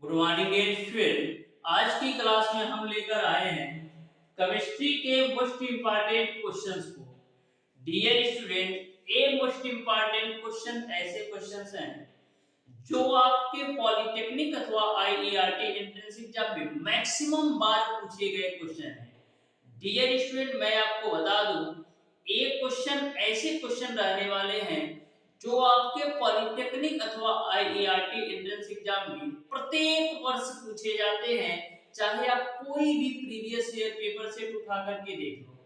Good morning dear student. आज की class में हम लेकर आए हैं केमिस्ट्री के मोस्ट इंपॉर्टेंट क्वेश्चंस को। डियर स्टूडेंट, ये मोस्ट इंपॉर्टेंट क्वेश्चन ऐसे क्वेश्चंस हैं जो आपके पॉलिटेक्निक अथवा आईईआरटी एंट्रेंस एग्जाम में मैक्सिमम बार पूछे गए क्वेश्चन हैं। डियर स्टूडेंट, मैं आपको बता दूं, ये क्वेश्चन ऐसे क्वेश्चन रहने वाले हैं जो आपके पॉलिटेक्निक अथवा आईईआरटी एंट्रेंस एग्जाम में प्रत्येक वर्ष पूछे जाते हैं, चाहे आप कोई भी प्रीवियस ईयर पेपर सेट उठा करके देख लो।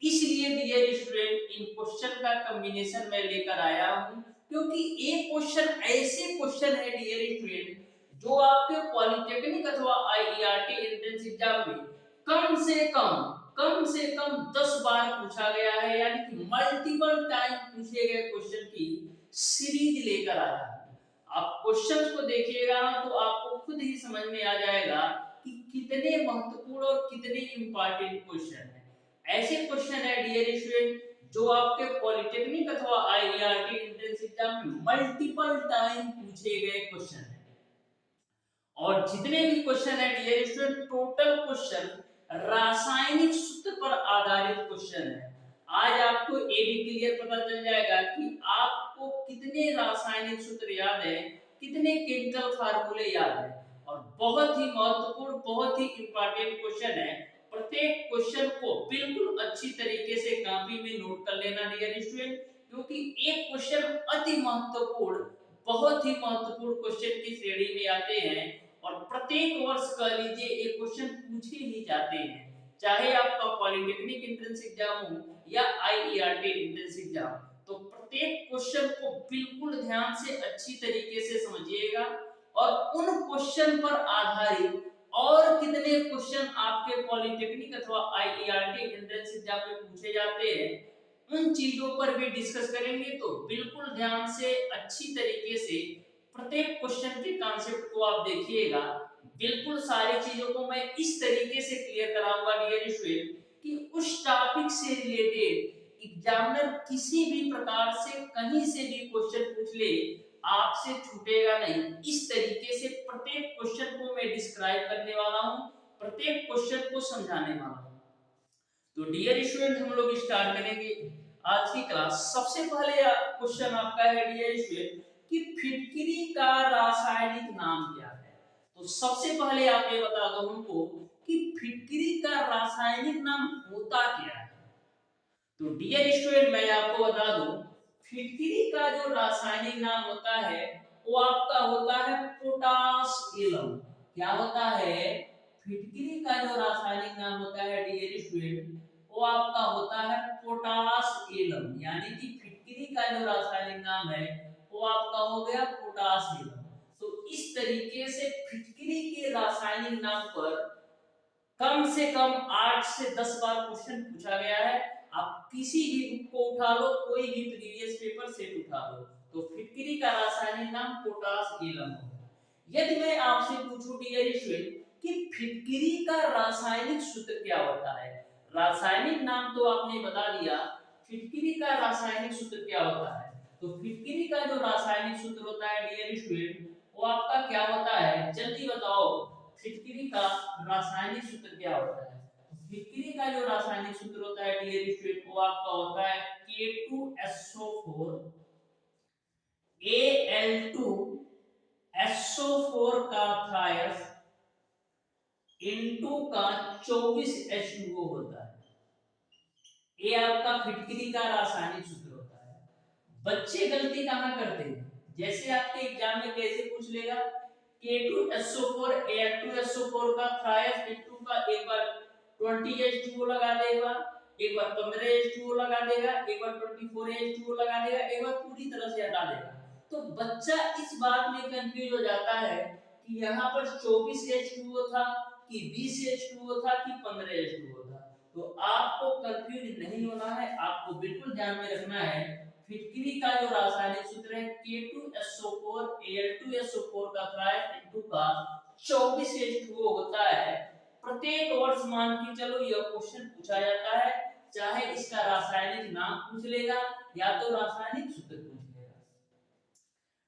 इसलिए डियर स्टूडेंट, इन क्वेश्चन का कॉम्बिनेशन मैं लेकर आया हूं, क्योंकि एक क्वेश्चन ऐसे क्वेश्चन है डियर स्टूडेंट जो आपके पॉलिटेक्निक अथवा आईईआरटी एंट्रेंस एग्जाम में कम से कम 10 बार पूछा गया है, यानी कि मल्टीपल टाइम पूछे गए क्वेश्चन की सीरीज लेकर आया हूं। आप क्वेश्चंस को देखिएगा तो आपको खुद ही समझ में आ जाएगा कि कितने महत्वपूर्ण और कितने इंपॉर्टेंट क्वेश्चन है। ऐसे क्वेश्चन है डियर स्टूडेंट जो आपके पॉलिटेक्निक अथवा आईईआरटी एंट्रेंस एग्जाम में मल्टीपल टाइम पूछे गए क्वेश्चन है। और जितने भी क्वेश्चन है डियर स्टूडेंट, टोटल क्वेश्चन रासायनिक सूत्र पर आधारित क्वेश्चन है। आज आपको ये भी क्लियर पता चल जाएगा कि आपको कितने रासायनिक सूत्र याद है, कितने केमिकल फार्मूले याद है। और बहुत ही महत्वपूर्ण, बहुत ही इंपॉर्टेंट क्वेश्चन है। प्रत्येक क्वेश्चन को बिल्कुल अच्छी तरीके से कॉपी में नोट कर लेना डियर स्टूडेंट, क्योंकि एक क्वेश्चन अति महत्वपूर्ण, बहुत ही महत्वपूर्ण क्वेश्चन की श्रेणी में आते हैं और प्रत्येक वर्ष कह लीजिए ये क्वेश्चन पूछे ही जाते हैं, चाहे आपका पॉलिटेक्निक एंट्रेंस एग्जाम हो या आईईआरटी एंट्रेंस एग्जाम। तो प्रत्येक क्वेश्चन को बिल्कुल ध्यान से अच्छी तरीके से समझिएगा और उन क्वेश्चन पर आधारित और कितने क्वेश्चन आपके पॉलिटेक्निक अथवा आईईआरटी एंट्रेंस एग्जाम में पूछे जाते हैं, उन चीजों पर भी डिस्कस करेंगे। तो बिल्कुल ध्यान से अच्छी तरीके से प्रत्येक क्वेश्चन के कॉन्सेप्ट को आप देखिएगा। बिल्कुल सारी चीजों को मैं इस तरीके से क्लियर कराऊंगा डियर स्टूडेंट कि उस टॉपिक से रिलेटेड एग्जामिनर किसी भी प्रकार से कहीं से भी क्वेश्चन पूछ ले, आपसे छूटेगा नहीं। इस तरीके से प्रत्येक क्वेश्चन को मैं डिस्क्राइब करने वाला हूं, प्रत्येक क्वेश्चन को समझाने वाला हूं। तो डियर स्टूडेंट, हम लोग स्टार्ट करेंगे आज की क्लास। सबसे पहले क्वेश्चन आपका है डियर स्टूडेंट कि फिटकरी का रासायनिक नाम क्या है। तो सबसे पहले आप ये बता दो हमको कि फिटकरी का रासायनिक नाम होता क्या है। तो डियर स्टूडेंट, मैं आपको बता दूं, फिटकरी का जो रासायनिक नाम होता है वो आपका होता है पोटास एलम। क्या होता है? फिटकरी का जो रासायनिक नाम होता है डियर स्टूडेंट वो आपका होता है पोटास एलम, यानी कि फिटकरी का जो रासायनिक नाम है वो आपका हो गया पोटास एलम। तो इस तरीके से फिटकरी के रासायनिक नाम पर कम से कम 8 से 10 बार क्वेश्चन पूछा गया है। आप किसी भी बुक को उठा लो, कोई भी प्रीवियस पेपर सेट उठा लो, तो फिटकरी का रासायनिक नाम पोटास एलम होगा। यदि मैं आपसे पूछूं डियर स्टूडेंट कि फिटकरी का रासायनिक सूत्र क्या होता है, रासायनिक नाम तो आपने बता दिया, फिटकरी का रासायनिक सूत्र क्या होता है। तो फिटकरी का जो रासायनिक सूत्र होता है डियर स्टूडेंट वो आपका क्या होता है, जल्दी बताओ। फिटकरी का रासायनिक सूत्र क्या होता है? फिटकरी का जो रासायनिक सूत्र होता है डियर स्टूडेंट वो आपका होता है K2SO4 Al2SO4 का थ्रायस N2 का 24H2O होता है। ये आपका फिटकरी का रासायनिक सूत्र होता है। बच्चे गलती कहां करते हैं, जैसे आपके एग्जाम में कैसे पूछ लेगा K2SO4 Al2SO4 का थ्रायस N2 का एक बार 20H2O लगा देगा, एक बार 15H2O लगा देगा, एक बार 24H2O लगा देगा, एक बार पूरी तरह से हटा देगा। तो बच्चा इस बात में कंफ्यूज हो जाता है कि यहाँ पर 24H2O था कि 20H2O था कि 15H2O था। तो आपको कंफ्यूज नहीं होना है, आपको बिल्कुल ध्यान में रखना है फिटकरी का जो रासायनिक सूत्र है K2SO4 Al2SO4 का थ्रायस N2 का 24H2O होता है। प्रत्येक वर्ष मान के चलो यह क्वेश्चन पूछा जाता है, चाहे इसका रासायनिक नाम पूछ लेगा या तो रासायनिक सूत्र पूछ लेगा।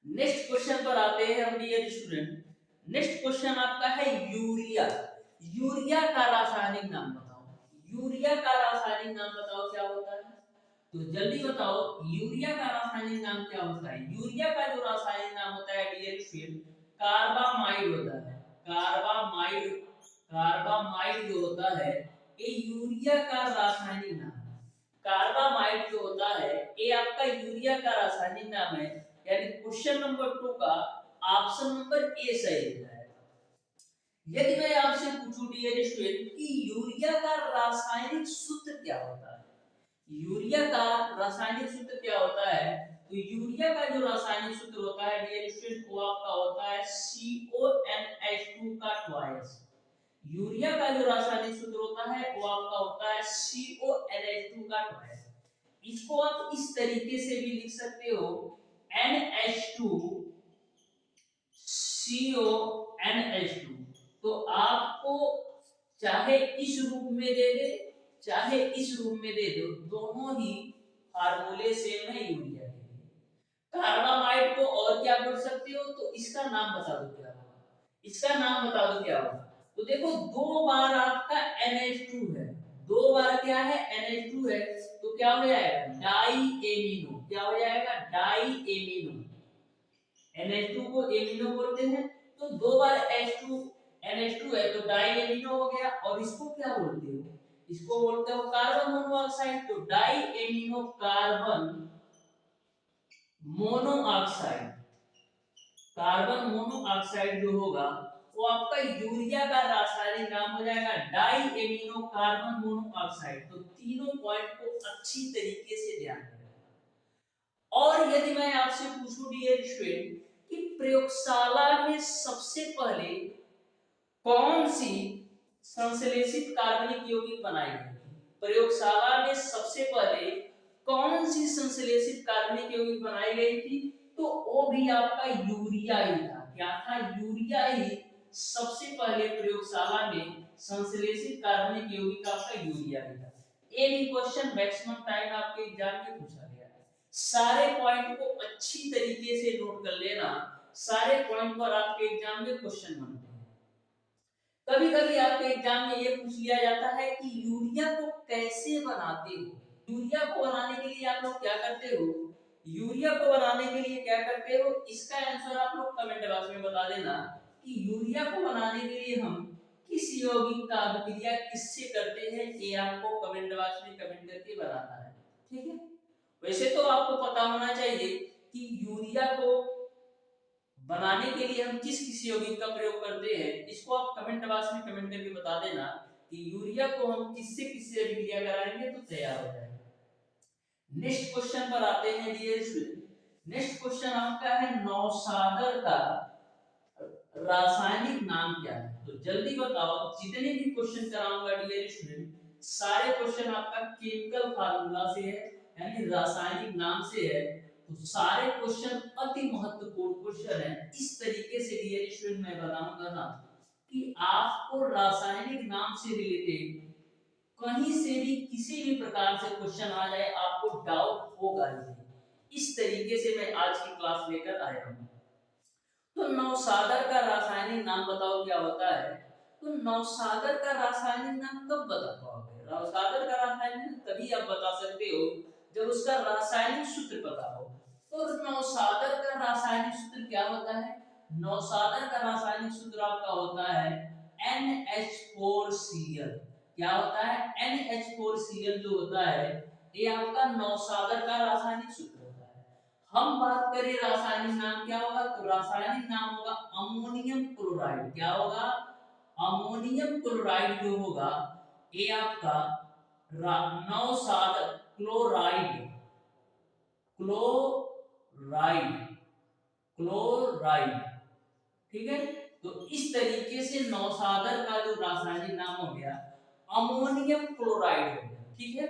नेक्स्ट क्वेश्चन पर आते हैं हम डियर स्टूडेंट। नेक्स्ट क्वेश्चन आपका है यूरिया। यूरिया का रासायनिक नाम बताओ। यूरिया का रासायनिक नाम बताओ क्या होता है? तो जल्दी बताओ, यूरिया का रासायनिक नाम क्या होता है? यूरिया का जो रासायनिक नाम होता है डियर स्टूडेंट, कार्बामाइड होता है। कार्बामाइड, कार्बामाइड जो होता है ये यूरिया का रासायनिक नाम है। कार्बामाइड जो होता है ये आपका यूरिया का रासायनिक नाम है। यानी क्वेश्चन नंबर 2 का ऑप्शन नंबर ए सही है। यदि मैं आपसे पूछूं डियर स्टूडेंट कि यूरिया का रासायनिक सूत्र क्या होता है? यूरिया का रासायनिक सूत्र क्या होता है? तो यूरिया का जो रासायनिक सूत्र होता है डियर स्टूडेंट वो आपका होता है CONH2 का ट्वाइस। यूरिया का जो रासायनिक सूत्र होता है वो आपका होता है CONH2 का ट्वाइस। इसको आप इस तरीके से भी लिख सकते हो NH2 CONH2। तो आपको चाहे इस रूप में दे दे चाहे इस रूप में दे दो, दोनों ही फार्मूले सेम है यूरिया के लिए। कार्बामाइड को और क्या बोल सकते हो? तो इसका नाम बता दो क्या होगा? इसका नाम बता दो क्या होगा? तो देखो दो बार आपका NH2 है, दो बार क्या है NH2 है, तो क्या हो जाएगा डाई एमिनो। क्या हो जाएगा? Die amino. NH2 को एमिनो बोलते हैं, तो दो बार H2 NH2 है तो डाई एमिनो हो गया। और इसको क्या बोलते हो? इसको बोलते हो कार्बन मोनोऑक्साइड। तो di amino carbon monoxide. Carbon monoxide जो होगा वो आपका यूरिया का रासायनिक नाम हो जाएगा डाई एमिनो कार्बन मोनोऑक्साइड। तो तीनों पॉइंट को अच्छी तरीके से ध्यान रखना। और यदि मैं आपसे पूछूं डियर स्टूडेंट कि प्रयोगशाला में सबसे पहले कौन सी संश्लेषित कार्बनिक यौगिक बनाई गई थी? प्रयोगशाला में सबसे पहले कौन सी संश्लेषित कार्बनिक यौगिक बनाई गई थी? तो वो भी आपका यूरिया ही था। क्या था? यूरिया ही सबसे पहले प्रयोगशाला में संश्लेषित कार्बनिक यौगिक आपका यूरिया ही था। ये भी क्वेश्चन मैक्सिमम टाइम आपके एग्जाम में पूछा गया है। सारे पॉइंट को अच्छी तरीके से नोट कर लेना, सारे पॉइंट पर आपके एग्जाम में क्वेश्चन बनते हैं। कभी कभी आपके एग्जाम में ये पूछ लिया जाता है कि यूरिया को कैसे बनाते हो? यूरिया को बनाने के लिए आप लोग क्या करते हो? यूरिया को बनाने के लिए क्या करते हो? इसका आंसर आप लोग कमेंट बॉक्स में बता देना कि यूरिया को बनाने के लिए हम किस यौगिक का अभिक्रिया किससे करते हैं। ये आपको कमेंट बॉक्स में कमेंट करके बताना है, ठीक है? वैसे तो आपको पता होना चाहिए कि यूरिया को बनाने के लिए हम किस किस यौगिक का प्रयोग करते हैं। इसको आप कमेंट बॉक्स में कमेंट करके बता देना कि यूरिया को हम किससे किससे अभिक्रिया कराएंगे तो तैयार हो जाएगा। नेक्स्ट क्वेश्चन पर आते हैं डियर स्टूडेंट। नेक्स्ट क्वेश्चन आपका है नौसादर का रासायनिक नाम क्या है? तो जल्दी बताओ, जितने भी क्वेश्चन कराऊंगा डियर स्टूडेंट सारे क्वेश्चन आपका केमिकल फार्मूला से है, यानी रासायनिक नाम से है। तो सारे क्वेश्चन अति महत्वपूर्ण क्वेश्चन है। इस तरीके से डियर स्टूडेंट मैं बताऊंगा ना कि आपको रासायनिक नाम से रिलेटेड कहीं से भी किसी भी प्रकार से क्वेश्चन आ जाए आपको डाउट होगा ही। इस तरीके से मैं आज की क्लास लेकर आया हूं। तो नौसागर का रासायनिक नाम बताओ क्या होता है? तो नौसागर का रासायनिक नाम कब बता पाओगे? नौसागर का रासायनिक नाम तभी आप बता सकते हो जब उसका रासायनिक सूत्र पता हो। तो नौसागर का रासायनिक सूत्र क्या होता है? नौसागर का रासायनिक सूत्र आपका होता है NH4Cl। क्या होता है? NH4Cl जो होता है ये आपका नौसागर का रासायनिक सूत्र होता है। हम बात करें रासायनिक नाम क्या होगा? तो रासायनिक नाम होगा अमोनियम क्लोराइड। क्या होगा? अमोनियम क्लोराइड जो होगा ये आपका नौसागर क्लोराइड, क्लोराइड, क्लोराइड, ठीक है? तो इस तरीके से नौसागर का जो रासायनिक नाम हो गया अमोनियम क्लोराइड हो गया, ठीक है?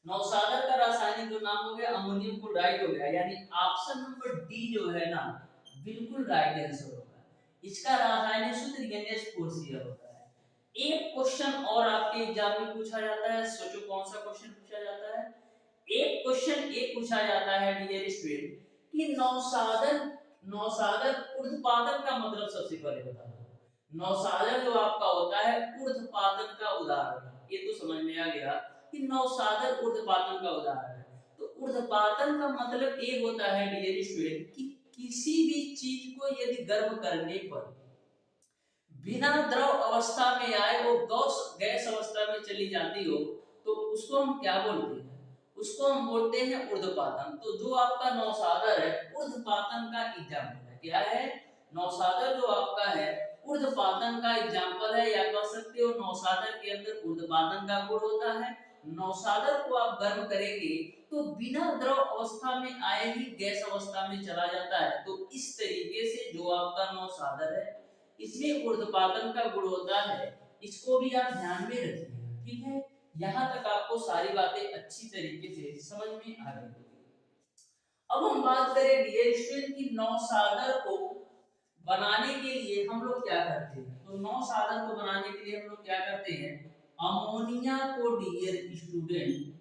नौसागर का रासायनिक जो नाम हो गया अमोनियम क्लोराइड हो गया। यानी ऑप्शन नंबर डी जो है ना बिल्कुल राइट आंसर होगा। इसका रासायनिक सूत्र NH4Cl होता है। एक क्वेश्चन और आपके एग्जाम में पूछा जाता है, सोचो कौन सा क्वेश्चन पूछा जाता है? एक क्वेश्चन एक पूछा जाता है डियर स्टूडेंट कि नौसागर नौसागर ऊर्ध्वपातन का मतलब सबसे पहले बता दो। नौसागर जो आपका होता है ऊर्ध्वपातन का उदाहरण, ये तो समझ में आ गया कि नौसागर ऊर्ध्वपातन का उदाहरण है। तो ऊर्ध्वपातन का मतलब ये होता है डियर स्टूडेंट कि किसी भी चीज को यदि गर्म करने पर बिना द्रव अवस्था में आए वो गैस अवस्था में चली जाती हो, तो उसको हम क्या बोलते हैं? उसको हम बोलते हैं ऊर्ध्वपातन। तो जो आपका नौसागर है ऊर्ध्वपातन का एग्जाम्पल है। क्या है? नौसागर जो आपका है ऊर्ध्वपातन का एग्जाम्पल है, या कह सकते हो नौसागर के अंदर ऊर्ध्वपातन का गुण होता है। नौसागर को आप गर्म करेंगे तो बिना द्रव अवस्था में आए ही गैस अवस्था में चला जाता है। तो इस तरीके से जो आपका नौसागर है इसमें ऊर्ध्वपातन का गुण होता है। इसको भी आप ध्यान में रखिएगा, ठीक है। यहाँ तक आपको सारी बातें अच्छी तरीके से समझ में आ गई। अब हम बात करें डियर स्टूडेंट की नौसागर को बनाने के लिए हम लोग क्या करते हैं। तो नौसागर को बनाने के लिए हम लोग क्या करते हैं, अमोनिया को डियर स्टूडेंट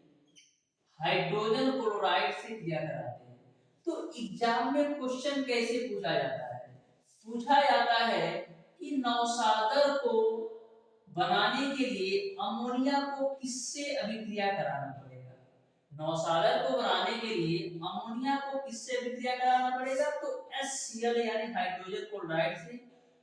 हाइड्रोजन क्लोराइड से क्रिया कराते हैं। तो एग्जाम में क्वेश्चन कैसे पूछा जाता है? पूछा जाता है कि नौसागर को बनाने के लिए अमोनिया को किससे अभिक्रिया कराना पड़ेगा। नौसागर को बनाने के लिए अमोनिया को किससे अभिक्रिया कराना पड़ेगा? तो HCl यानी हाइड्रोजन क्लोराइड से।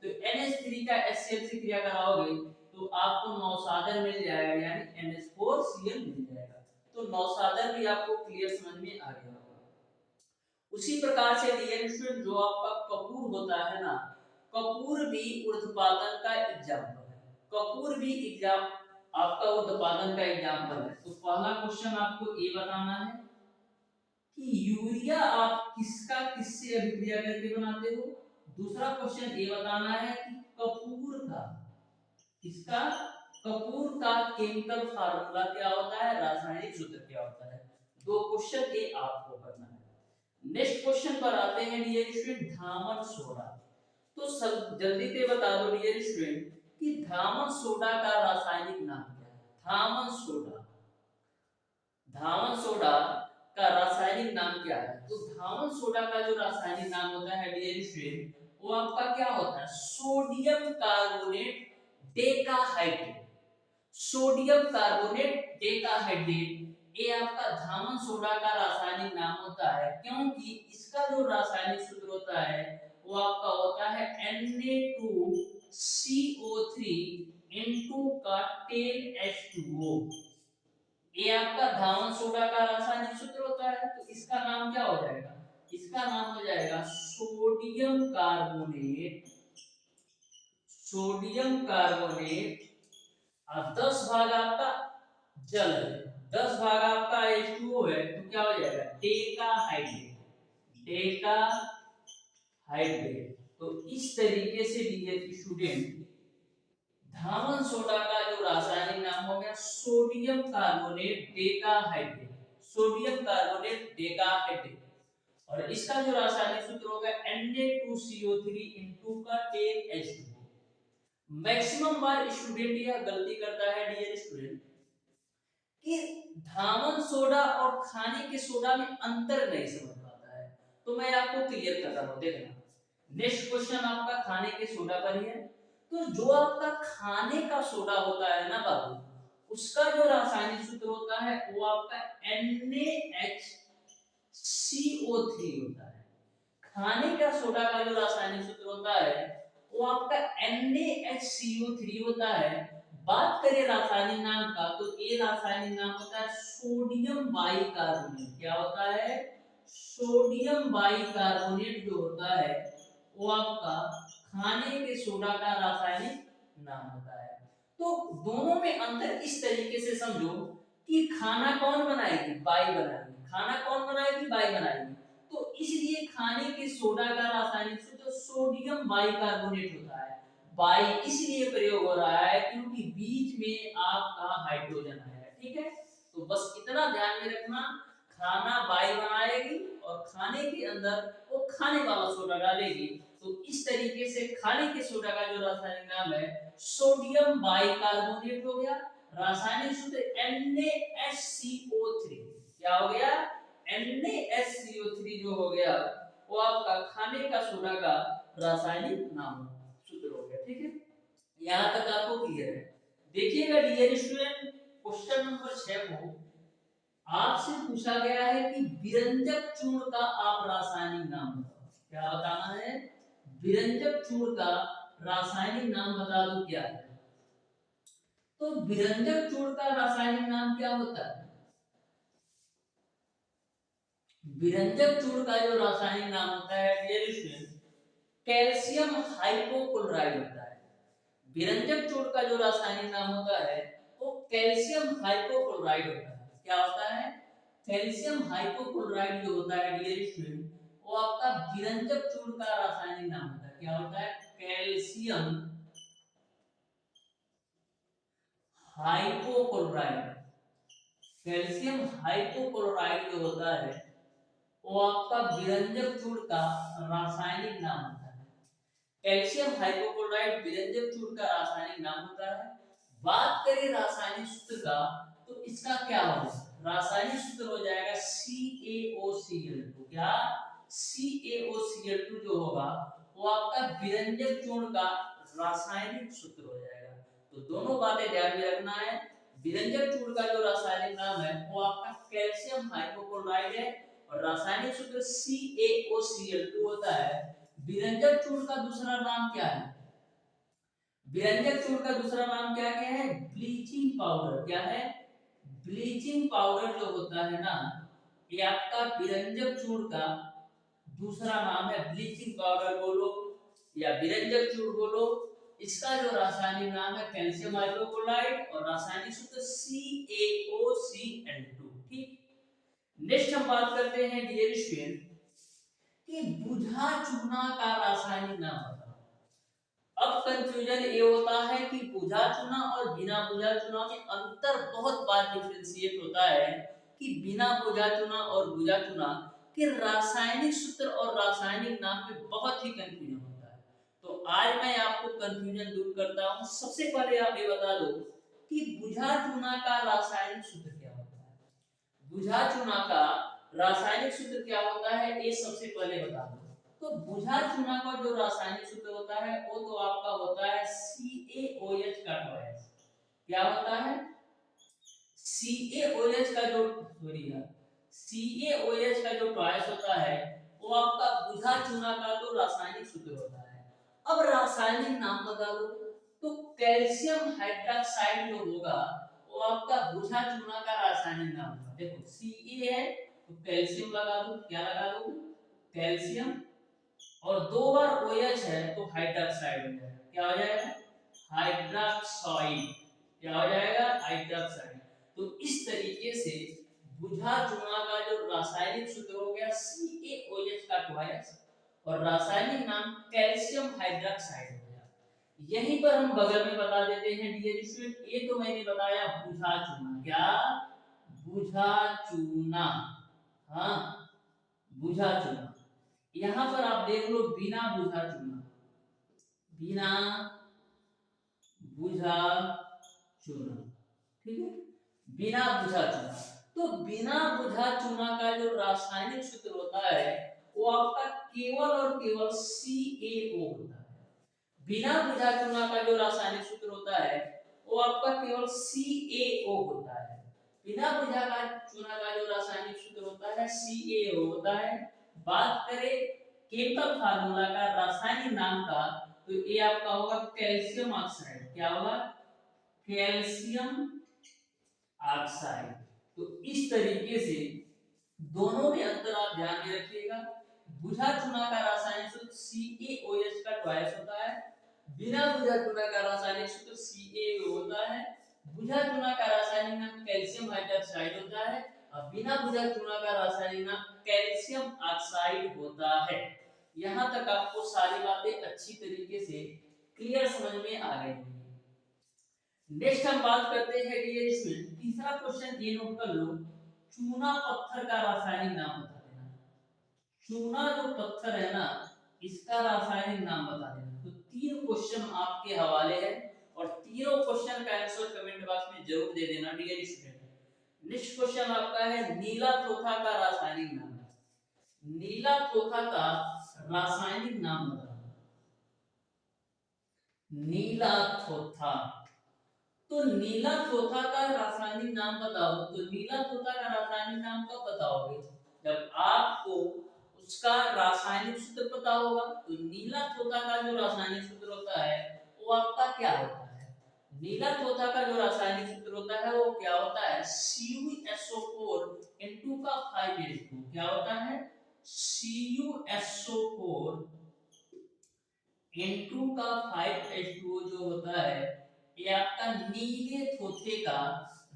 तो NH3 का HCl से क्रिया कराओगे तो आपको नौसागर मिल जाएगा, यानी NH4Cl मिल जाएगा। तो नौसागर भी आपको क्लियर समझ में आ गया होगा। उसी प्रकार से डियर स्टूडेंट जो आपका कपूर होता है ना, कपूर भी ऊर्ध्वपातन का एग्जाम्पल है। कपूर भी एग्जाम आपका ऊर्ध्वपातन का एग्जाम्पल है। तो पहला क्वेश्चन आपको ये बताना है कि यूरिया आप किसका किससे अभिक्रिया करके बनाते हो। दूसरा क्वेश्चन ये बताना है कि कपूर का किसका कपूर का केमिकल फार्मूला क्या होता है, रासायनिक सूत्र क्या होता है। दो क्वेश्चन ये आपको करना है। नेक्स्ट क्वेश्चन पर आते हैं डियर स्टूडेंट धामन सोडा। तो सब जल्दी से बता दो डियर स्टूडेंट कि धामन सोडा का रासायनिक नाम क्या है। धामन सोडा, धामन सोडा का रासायनिक नाम क्या है? तो धामन सोडा का जो रासायनिक नाम होता है डियर स्टूडेंट वो आपका क्या होता है, sodium carbonate decahydrate. Sodium carbonate decahydrate ये आपका धामन सोडा का रासायनिक नाम होता है, क्योंकि इसका जो रासायनिक सूत्र होता है वो आपका होता है Na2CO3 इनटू का 10H2O। ये आपका धामन सोडा का रासायनिक सूत्र होता है। तो इसका नाम क्या हो जाएगा? इसका नाम हो जाएगा सोडियम कार्बोनेट, सोडियम कार्बोनेट। अब 10 भाग आपका जल है, 10 भाग आपका H2O है, तो क्या हो जाएगा डेकाहाइड्रेट, डेकाहाइड्रेट। तो इस तरीके से डियर स्टूडेंट धामन सोडा का जो रासायनिक नाम हो गया sodium carbonate decahydrate, sodium carbonate decahydrate. और इसका जो रासायनिक सूत्र होगा Na2CO3 इनटू का 10H2O। मैक्सिमम बार स्टूडेंट यह गलती करता है डियर स्टूडेंट कि धामन सोडा और खाने के सोडा में अंतर नहीं समझ पाता है। तो मैं आपको क्लियर कर रहा हूं, देखना। नेक्स्ट क्वेश्चन आपका खाने के सोडा पर ही है। तो जो आपका खाने का सोडा होता है ना बाबू, उसका जो रासायनिक सूत्र होता है वो आपका NaHCO3 होता है। खाने का सोडा का जो रासायनिक सूत्र होता है वो आपका NaHCO3 होता है। बात करें रासायनिक नाम का तो ये रासायनिक नाम होता है सोडियम बाइकार्बोनेट। क्या होता है? सोडियम बाइकार्बोनेट जो होता है वो आपका खाने के सोडा का रासायनिक नाम होता है। तो दोनों में अंतर इस तरीके से समझो कि खाना कौन बनाएगी? बाई बनाएगी। खाना कौन बनाएगी? बाई बनाएगी। तो इसलिए खाने के सोडा का रासायनिक सूत्र सोडियम बाइकार्बोनेट होता है। बाई इसलिए प्रयोग हो रहा है क्योंकि बीच में आपका हाइड्रोजन है, ठीक है। तो बस इतना ध्यान में रखना, खाना बाई बनाएगी और खाने के अंदर वो खाने वाला सोडा डालेगी। तो इस तरीके से खाने के सोडा का जो रासायनिक नाम है सोडियम बाइकार्बोनेट हो गया। रासायनिक सूत्र NaHCO3 क्या हो गया? NaHCO3 जो हो गया वो आपका खाने का सोडा का रासायनिक नाम सूत्र हो गया। ठीक है, यहाँ तक आपको क्लियर है। देखिएगा डियर स्टूडेंट, क्वेश्चन नंबर 6 को आपसे पूछा गया है कि विरंजक चूर्ण का आप रासायनिक नाम बताओ। क्या बताना है? विरंजक चूर्ण का रासायनिक नाम बता दो क्या है। तो विरंजक चूर्ण का रासायनिक नाम क्या होता है? विरंजक चूर्ण का जो रासायनिक नाम होता है डियर स्टूडेंट, कैल्शियम हाइपोक्लोराइड होता है। विरंजक चूर्ण का जो रासायनिक नाम होता है वो कैल्शियम हाइपोक्लोराइड होता है। क्या होता है? कैल्शियम हाइपोक्लोराइड जो होता है डियर स्टूडेंट, वो आपका विरंजक चूर्ण का रासायनिक नाम होता है। क्या होता है? Calcium hypochloride. कैल्शियम हाइपोक्लोराइड जो होता है वो आपका विरंजक चूर्ण का रासायनिक नाम होता है। कैल्शियम हाइपोक्लोराइड विरंजक चूर्ण का रासायनिक नाम होता है। बात करें रासायनिक सूत्र का, तो इसका क्या होगा? रासायनिक सूत्र हो जाएगा CaOCl2। क्या? CaOCl2 जो होगा वो आपका विरंजक चूर्ण का रासायनिक सूत्र हो जाएगा। तो दोनों बातें ध्यान में रखना है। विरंजक चूर्ण का जो रासायनिक नाम है वो आपका कैल्शियम हाइपोक्लोराइड है और रासायनिक सूत्र CaOCl2 होता है। विरंजक चूर्ण का दूसरा नाम क्या है? विरंजक चूर्ण का दूसरा नाम क्या क्या है? Bleaching powder. क्या है? ब्लीचिंग पाउडर जो होता है ना, ये आपका विरंजक चूर्ण का दूसरा नाम है। ब्लीचिंग पाउडर बोलो या विरंजक चूर्ण बोलो, इसका जो रासायनिक नाम है कैल्शियम हाइड्रोक्लोराइड और रासायनिक सूत्र CaOCl2। ठीक, नेक्स्ट हम बात करते हैं डियर स्टूडेंट कि बुझा चूना का रासायनिक नाम बताओ। अब कंफ्यूजन ये होता है कि बुझा चूना और बिना बुझा चूना में अंतर बहुत बार डिफरेंशिएट होता है कि बिना बुझा चूना और बुझा चूना के रासायनिक सूत्र और रासायनिक नाम में बहुत ही कंफ्यूजन होता है। तो आज मैं आपको कंफ्यूजन दूर करता हूं। सबसे पहले आप ये बता दो कि बुझा चूना का रासायनिक सूत्र क्या होता है। बुझा चूना का रासायनिक सूत्र क्या होता है ये सबसे पहले बता दो। तो बुझा चूना का जो रासायनिक सूत्र होता है वो तो आपका होता है CaOH का ट्वाइस। क्या होता है? CaOH का जो CaOH का जो ट्वाइस होता है वो आपका बुझा चूना का तो रासायनिक सूत्र होता है। अब रासायनिक नाम बता दो। तो कैल्शियम हाइड्रोक्साइड जो होगा वो आपका बुझा चूना का रासायनिक नाम होगा। देखो Ca है तो कैल्शियम लगा दो। क्या लगा दो? कैल्शियम। और दो बार OH है तो हाइड्रोक्साइड हो जाएगा। क्या हो जाएगा? हाइड्रोक्साइड। क्या हो जाएगा? हाइड्रोक्साइड। तो इस तरीके से बुझा चूना का जो रासायनिक सूत्र हो गया CaOH का ट्वाइस और रासायनिक नाम कैल्शियम हाइड्रोक्साइड हो गया। यहीं पर हम बगल में बता देते हैं डियर स्टूडेंट, ये तो मैंने बताया बुझा चूना। क्या? बुझा चूना। हाँ, बुझा चूना। यहां पर आप देख लो बिना बुझा चूना। बिना बुझा चूना। ठीक है, बिना बुझा चूना। तो बिना बुझा चूना का जो रासायनिक सूत्र होता है वो आपका केवल और केवल CaO होता है। बिना बुझा चूना का जो रासायनिक सूत्र होता है वो आपका केवल CaO होता है। बिना बुझा का चूना का जो रासायनिक सूत्र होता है CaO होता है। बात करें केमिकल फार्मूला का, रासायनिक नाम का, तो ये आपका होगा कैल्शियम ऑक्साइड। क्या होगा? Calcium oxide. तो इस तरीके से दोनों में अंतर आप ध्यान में रखिएगा। बुझा चूना का रासायनिक सूत्र CaOH का ट्वाइस होता है। बिना बुझा चूना का रासायनिक सूत्र CaO होता है। बुझा चूना का रासायनिक नाम कैल्शियम हाइड्रोक्साइड होता है और बिना बुझा चूना का रासायनिक नाम कैल्शियम ऑक्साइड होता है। यहां तक आपको सारी बातें अच्छी तरीके से क्लियर समझ में आ गई होंगी। नेक्स्ट हम बात करते हैं डियर स्टूडेंट, तीसरा क्वेश्चन ये नोट कर लो, चूना पत्थर का रासायनिक नाम बता देना। चूना जो पत्थर है ना इसका रासायनिक नाम बता देना। तो तीन क्वेश्चन आपके हवाले हैं और तीनों क्वेश्चन का आंसर कमेंट बॉक्स में जरूर दे देना डियर स्टूडेंट। नेक्स्ट क्वेश्चन आपका है नीला प्रोथा का रासायनिक नाम। नीला थोथा का रासायनिक नाम बताओ। नीला थोथा, तो नीला थोथा का रासायनिक नाम बताओ। तो नीला थोथा का रासायनिक नाम कब बताओगे? जब आपको उसका रासायनिक सूत्र पता होगा। तो नीला थोथा का जो रासायनिक सूत्र होता है वो आपका क्या होता है? नीला थोथा का जो रासायनिक सूत्र होता है वो क्या होता है? CuSO4 N2 का 5H2। क्या होता है? CuSO4 N2 का 5H2 जो होता है ये आपका नीले थोथे का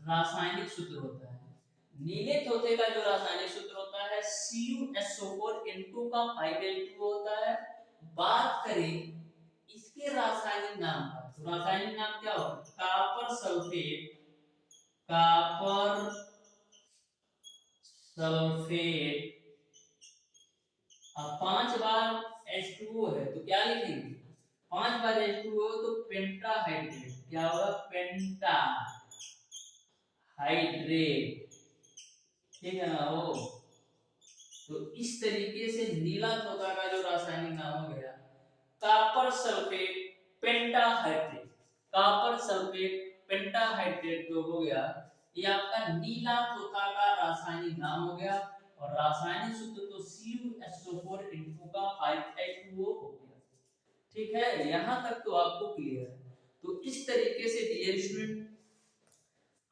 रासायनिक सूत्र होता है। नीले थोथे का जो रासायनिक सूत्र होता है CuSO4 N2 का 5H2 होता है। बात करें इसके रासायनिक नाम का, तो रासायनिक नाम क्या होगा? Copper sulphate, copper sulphate. अब 5 बार H2O है तो क्या लिखेंगे? 5 बार H2O तो पेंटाहाइड्रेट। क्या होगा? पेंटा हाइड्रेट। ठीक है ना हो? तो इस तरीके से नीला थोथा का जो रासायनिक नाम हो गया copper sulphate pentahydrate. Copper sulphate pentahydrate जो हो गया ये आपका नीला थोथा का रासायनिक नाम हो गया। और रासायनिक सूत्र तो CuSO4 N2 का 5H2O हो गया। ठीक है, यहाँ तक तो आपको क्लियर है। तो इस तरीके से डियर स्टूडेंट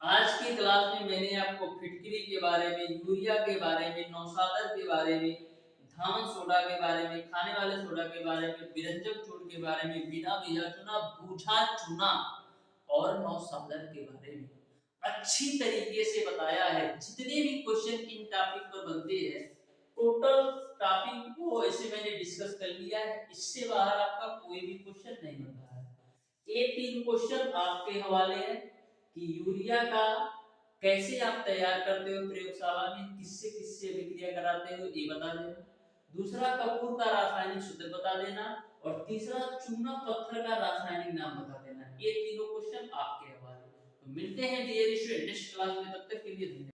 आज की क्लास में मैंने आपको फिटकरी के बारे में, यूरिया के बारे में, नौशादर के बारे में, धान सोडा के बारे में, खाने वाले सोडा के बारे में, विरंजक चूर्ण के बारे में, बिना बीजा चुना, बूझा चुना और नौशादर के बारे में अच्छी तरीके से बताया है। जितने भी क्वेश्चन इन टॉपिक पर बनते हैं टोटल टॉपिक को ऐसे मैंने डिस्कस कर लिया है। इससे बाहर आपका कोई भी क्वेश्चन नहीं बनता है। ये 3 क्वेश्चन आपके हवाले हैं कि यूरिया का कैसे आप तैयार करते हो प्रयोगशाला में, किससे किससे अभिक्रिया कराते हो ये बता देना। दूसरा कपूर का रासायनिक सूत्र बता देना। और तीसरा चूना पत्थर का रासायनिक नाम बता देना। ये तीनों क्वेश्चन आपके हवाले। तो मिलते हैं डियर स्टूडेंट नेक्स्ट क्लास में, तब तक के लिए धन्यवाद।